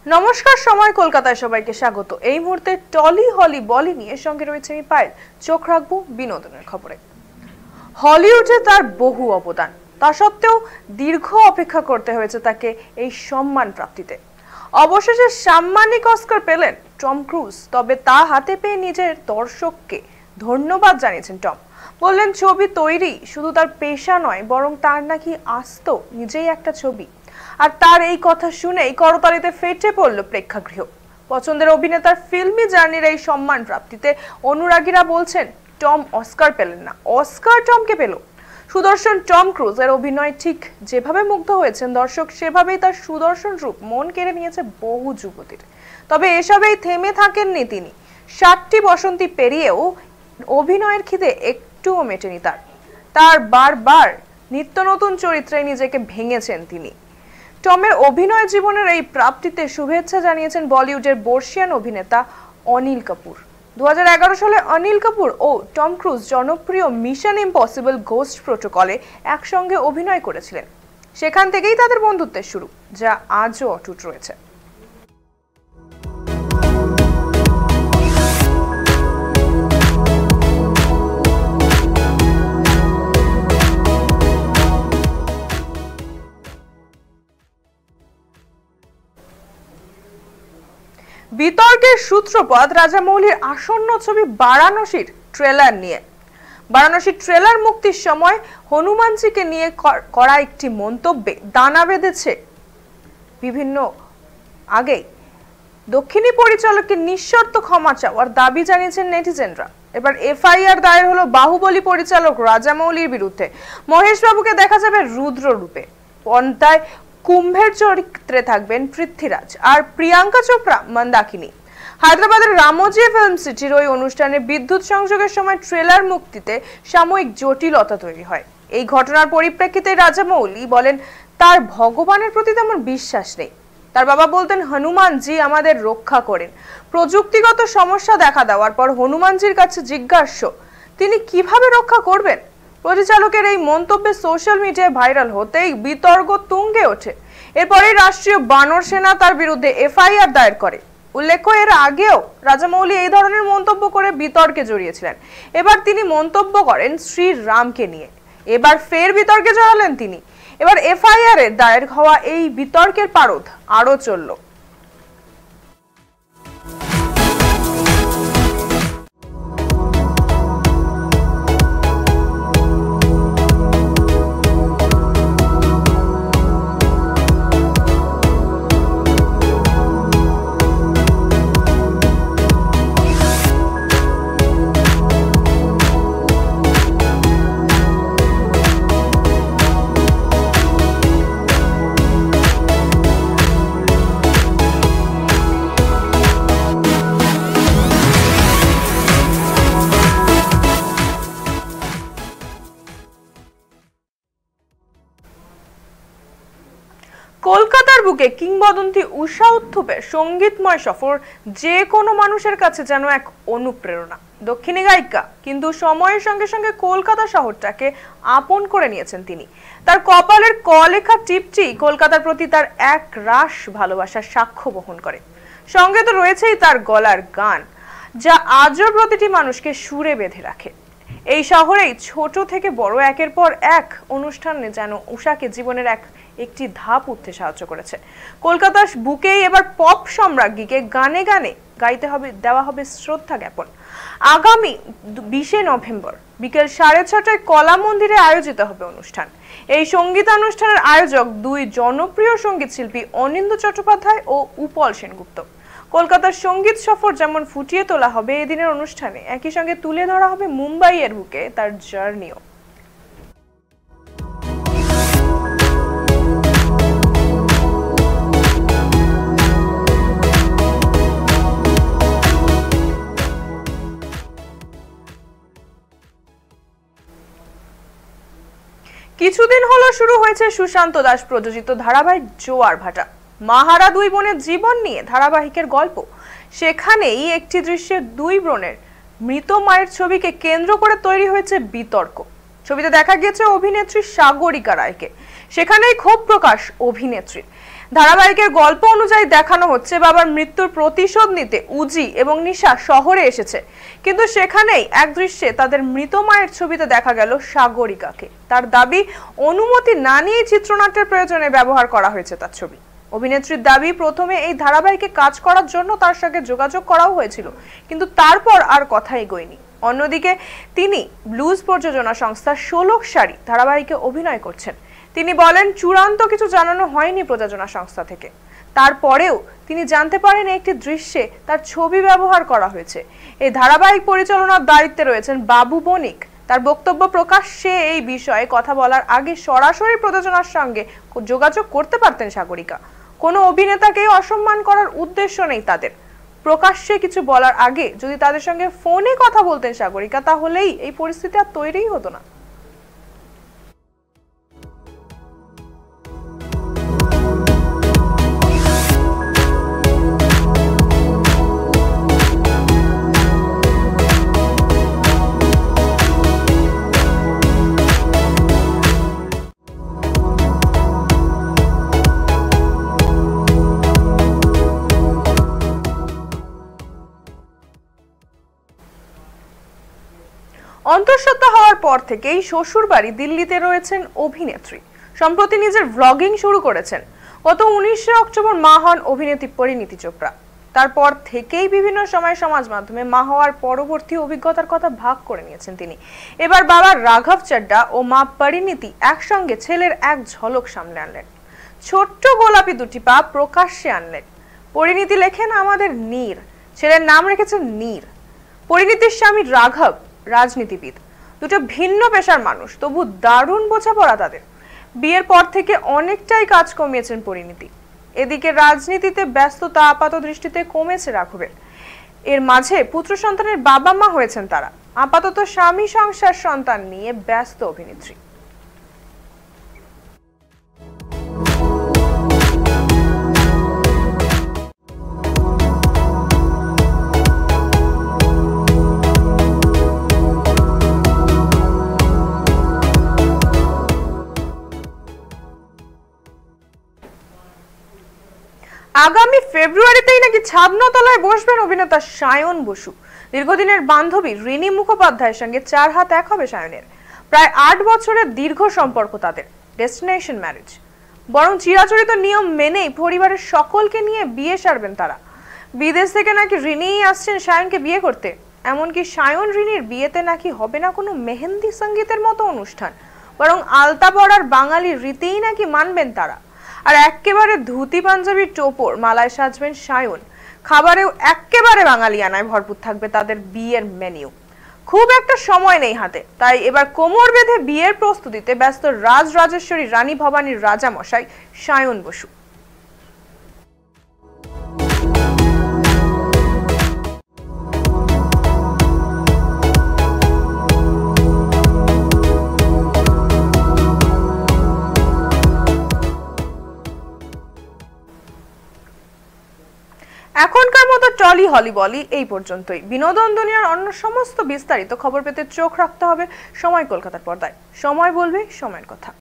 নমস্কার, সময় কলকাতায় সবাইকে স্বাগত। এই মুহূর্তে টলি হলি বলি নিয়ে সঙ্গে রয়েছে আমি পায়েল। চোখ রাখবো বিনোদনের খবরে। হলিউডে তার বহু অবদান, তা সত্ত্বেও দীর্ঘ অপেক্ষা করতে হয়েছে তাকে এই সম্মান প্রাপ্তিতে। অবশেষে সাম্মানিক অস্কার পেলেন টম ক্রুজ। তবে তা হাতে পেয়ে নিজের দর্শককে ধন্যবাদ জানিয়েছেন টম। বললেন ছবি তৈরি শুধু তার পেশা নয়, বরং তার নাকি আস্ত নিজেই একটা ছবি। আর তার এই কথা শুনেই করতালিতে ফেটে পড়ল প্রেক্ষাগৃহ। পছন্দের অভিনেতার ফিল্মি জার্নির এই সম্মান প্রাপ্তিতে অনুরাগীরা বলছেন টম অস্কার পেলেন না, অস্কার টমকে পেল। সুদর্শন টম ক্রুজের অভিনয় ঠিক যেভাবে মুগ্ধ হয়েছেন দর্শক, সেভাবেই তার সুদর্শন রূপ মন কেড়ে নিয়েছে বহু যুবতীর। তবে এসবেই থেমে থাকেননি তিনি। 60টি বসন্তি পেরিয়েও অভিনয়ের খিদে একটুও মেটেনি তার বারবার নিত্য নতুন চরিত্রে নিজেকে ভেঙেছেন তিনি। টমের অভিনয় জীবনের এই প্রাপ্তিতে শুভেচ্ছা জানিয়েছেন বলিউডের বর্ষিয়ান অভিনেতা অনিল কাপুর। 2011 সালে অনিল কাপুর ও টম ক্রুজ জনপ্রিয় মিশন ইম্পসিবল গোস্ট প্রোটোকলে একসঙ্গে অভিনয় করেছিলেন। সেখান থেকেই তাদের বন্ধুত্বের শুরু, যা আজও অটুট রয়েছে। বিতর্কের সূত্রপাত রাজামৌলির আসন্ন ছবি বারাণসীর ট্রেলার নিয়ে। বারাণসীর ট্রেলার মুক্তির সময় হনুমানজিকে নিয়ে করা একটি মন্তব্যে দানা বেঁধেছে বিভিন্ন আগেই দক্ষিণী পরিচালককে নিঃশর্ত ক্ষমা চাওয়ার দাবি জানিয়েছেন নেটিজেনরা। এবার এফআইআর দায়ের হলো বাহুবলী পরিচালক রাজামৌলির বিরুদ্ধে। মহেশ বাবুকে দেখা যাবে রুদ্র রূপে, পর্দায় কুম্ভের চরিত্রে থাকবেন পৃথ্বীরাজ আর প্রিয়াঙ্কা চোপড়া মন্দাকিনী। হায়দ্রাবাদের রামোজি ফিল্ম সিটির ওই অনুষ্ঠানে বিদ্যুৎ সংযোগের সময় ট্রেলার মুক্তিতে সাময়িক জটিলতা তৈরি হয়। এই ঘটনার পরিপ্রেক্ষিতে রাজামৌলি বলেন তার ভগবানের প্রতি তেমন বিশ্বাস নেই। তার বাবা বলতেন হনুমানজি আমাদের রক্ষা করেন। প্রযুক্তিগত সমস্যা দেখা দেওয়ার পর হনুমানজির কাছে জিজ্ঞাস্য তিনি কিভাবে রক্ষা করবেন। পরিচালকের এই মন্তব্যে সোশ্যাল মিডিয়ায় ভাইরাল হতেই বিতর্ক তুঙ্গে ওঠে। এরপরে রাষ্ট্রীয় বানর সেনা তার বিরুদ্ধে এফআইআর দায়ের করে। উল্লেখ্য, এর আগেও রাজামৌলি এই ধরনের মন্তব্য করে বিতর্কে জড়িয়েছিলেন। এবার তিনি মন্তব্য করেন শ্রীরামকে নিয়ে। এবার ফের বিতর্কে জড়ালেন তিনি। এবার এফআইআর এর দায়ের হওয়া এই বিতর্কের পারদ আরো চলল। কলকাতার বুকে কিংবদন্তি উষা উত্থুপের সঙ্গীতময় সফর যে কোনো মানুষের কাছে যেন এক অনুপ্রেরণা। দক্ষিণী গায়িকা, কিন্তু সময়ের সঙ্গে সঙ্গে কলকাতা শহরটাকে আপন করে নিয়েছেন তিনি। তার কপালের কলেখা টিপটি কলকাতার প্রতি তার এক রাশ ভালোবাসার সাক্ষ্য বহন করে। সঙ্গে তো রয়েছেই তার গলার গান, যা আজও প্রতিটি মানুষকে সুরে বেঁধে রাখে। এই শহরেই ছোট থেকে বড় একের পর এক অনুষ্ঠানে যেন উষাকে জীবনের একটি ধাপ উঠতে সাহায্য করেছে। কলকাতার বুকেই এবার পপ সম্রাজ্ঞীকে গানে গানে গাইতে হবে, দেওয়া হবে শ্রদ্ধা জ্ঞাপন। আগামী 20 নভেম্বর বিকেল 6:30টায় কলা মন্দিরে আয়োজিত হবে অনুষ্ঠান। এই সঙ্গীতানুষ্ঠানের আয়োজক দুই জনপ্রিয় সঙ্গীত শিল্পী অনিন্দ্য চট্টোপাধ্যায় ও উপল সেনগুপ্ত। কলকাতার সঙ্গীত সফর যেমন ফুটিয়ে তোলা হবে এদিনের অনুষ্ঠানে, একই সঙ্গে তুলে ধরা হবে মুম্বাইয়ের বুকে তার জার্নিও। কিছুদিন হলো শুরু হয়েছে সুশান্ত দাস প্রযোজিত ধারাবাহিক জোয়ার ভাটা। মাহারা দুই বোনের জীবন নিয়ে ধারাবাহিকের গল্প। সেখানেই একটি দৃশ্যে দুই বোনের মৃত মায়ের ছবিকে কেন্দ্র করে তৈরি হয়েছে বিতর্ক। ছবিতে দেখা গিয়েছে অভিনেত্রী সাগরিকা রায়কে। সেখানেই ক্ষোভ প্রকাশ অভিনেত্রীর। ধারাবাহিকের গল্প অনুযায়ী দেখানো হচ্ছে বাবার মৃত্যুর প্রতিশোধ নিতে উজি এবং নিশা শহরে এসেছে, কিন্তু সেখানেই এক দৃশ্যে তাদের মৃত মায়ের ছবিতে দেখা গেল সাগরিকাকে। তার দাবি, অনুমতি না নিয়ে চিত্রনাট্যের প্রয়োজনে ব্যবহার করা হয়েছে তার ছবি। অভিনেত্রীর দাবি, প্রথমে এই ধারাবাহিকে কাজ করার জন্য তার সঙ্গে যোগাযোগ করাও হয়েছিল, কিন্তু তারপর আর কথা এগোয়নি। অন্যদিকে তিনি ব্লুজ প্রযোজনা সংস্থা ষোলক শাড়ি ধারাবাহিকে অভিনয় করছেন। তিনি বলেন, চূড়ান্ত কিছু জানানো হয়নি প্রযোজনা সংস্থা থেকে। তারপরেও তিনি জানতে পারেন একটি দৃশ্যে তার ছবি ব্যবহার করা হয়েছে। এই ধারাবাহিক পরিচালনার দায়িত্বে রয়েছেন বাবু বণিক। তার বক্তব্য, প্রকাশ্যে এই বিষয়ে কথা বলার আগে সরাসরি প্রযোজনার সঙ্গে যোগাযোগ করতে পারতেন সাগরিকা। কোনো অভিনেতাকে অসম্মান করার উদ্দেশ্য নেই তাদের। প্রকাশ্যে কিছু বলার আগে যদি তাদের সঙ্গে ফোনে কথা বলতেন সাগরিকা, তাহলেই এই পরিস্থিতি আর তৈরিই হতো না। অন্তঃসত্ত্বা হওয়ার পর থেকেই শ্বশুরবাড়ি দিল্লিতে রয়েছেন অভিনেত্রী। সম্প্রতি নিজের ব্লগিং শুরু করেছেন। গত 19 অক্টোবর মা হন অভিনেত্রী পরিণীতি চোপড়া। তারপর থেকেই বিভিন্ন সময় সমাজ মাধ্যমে মা হওয়ার পরবর্তী অভিজ্ঞতার কথা ভাগ করে নিয়েছেন তিনি। এবার বাবা রাঘব চড্ডা ও মা পরিণীতি একসঙ্গে ছেলের এক ঝলক সামনে আনলেন। ছোট্ট গোলাপি দুটি পা প্রকাশ্যে আনলেন। পরিণীতি লেখেন, আমাদের নীর। ছেলের নাম রেখেছেন নীর। পরিণীতির স্বামী রাঘব রাজনীতিবিদ। দুটো ভিন্ন পেশার মানুষ, তবু দারুণ বোঝাপড়া তাদের। বিয়ের পর থেকে অনেকটাই কাজ কমিয়েছেন পরিণীতি। এদিকে রাজনীতিতে ব্যস্ততা আপাত দৃষ্টিতে কমেছে রাঘবের। এর মাঝে পুত্র সন্তানের বাবা মা হয়েছেন তারা। আপাতত স্বামী সংসার সন্তান নিয়ে ব্যস্ত অভিনেত্রী। আগামী ফেব্রুয়ারিতেই নাকি ছাদনাতলায় বসবেন অভিনেতা সায়ন বসু। দীর্ঘদিনের বান্ধবী রিনি মুখোপাধ্যায়ের সঙ্গে 4 হাত 1 হবে সায়নের। প্রায় 8 বছরের দীর্ঘ সম্পর্ক তাদের, ডেস্টিনেশন ম্যারেজ। বরং চিরাচরিত নিয়ম মেনেই পরিবারের সকলকে নিয়ে বিয়ে সারবেন তারা। বিদেশ থেকে নাকি রিনিই আসছেন সায়নকে বিয়ে করতে। এমনকি সায়ন রিনির বিয়েতে নাকি হবে না কোনো মেহেন্দি সঙ্গীতের মতো অনুষ্ঠান, বরং আলতা পরার বাঙালি রীতিই নাকি মানবেন তারা। আর একেবারে ধুতি পাঞ্জাবির টোপর মালায় সাজবেন সায়ন। খাবারেও একেবারে বাঙালিয়ানায় ভরপুর থাকবে তাদের বিয়ের মেনিউ। খুব একটা সময় নেই হাতে, তাই এবার কোমর বেঁধে বিয়ের প্রস্তুতিতে ব্যস্ত রাজরাজেশ্বরী রানী ভবানীর রাজামশাই সায়ন বসু। এখনকার মতো টলি হলিবলি এই পর্যন্তই। বিনোদন দুনিয়ার অন্য সমস্ত বিস্তারিত খবর পেতে চোখ রাখতে হবে সময় কলকাতার পর্দায়। সময় বলবে সময়ের কথা।